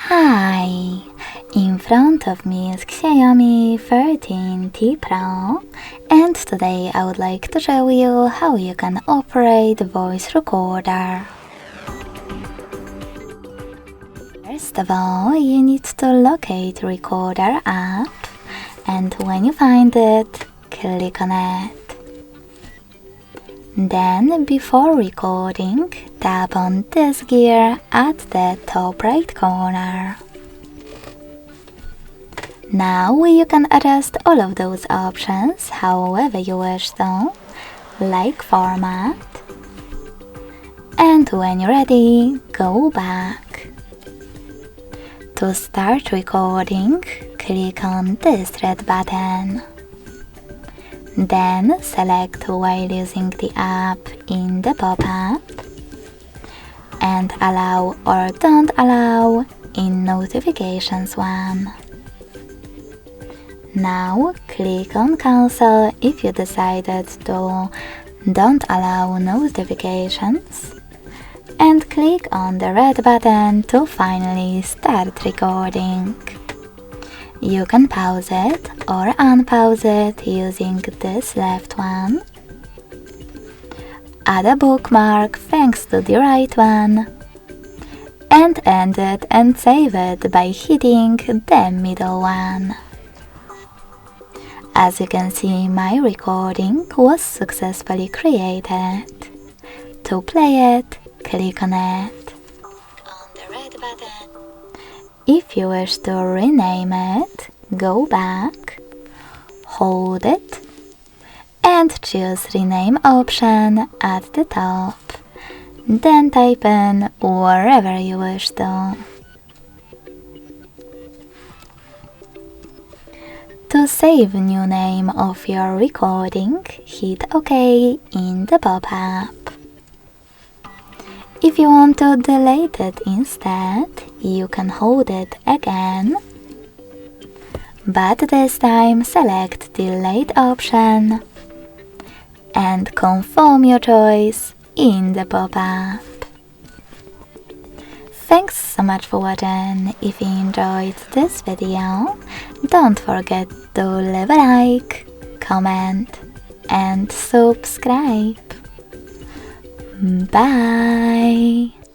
Hi! In front of me is XIAOMI 13T Pro, and today I would like to show you how you can operate voice recorder. First of all, you need to locate recorder app, and when you find it, click on it. Then, before recording, tap on this gear at the top right corner. Now you can adjust all of those options however you wish to, like format. And when you're ready, go back. To start recording, click on this red button. Then select while using the app in the pop-up and allow or don't allow in notifications one. Now click on cancel if you decided to don't allow notifications and click on the red button to finally start recording. You can pause it or unpause it using this left one. Add a bookmark thanks to the right one. And end it and save it by hitting the middle one. As you can see, my recording was successfully created. To play it, click on it. On the red button. If you wish to rename it, go back, hold it, and choose rename option at the top. Then type in wherever you wish to. To save new name of your recording, hit OK in the pop-up. If you want to delete it instead, you can hold it again, but this time select delete option and confirm your choice in the pop-up. Thanks so much for watching. If you enjoyed this video, don't forget to leave a like, comment and subscribe. Bye!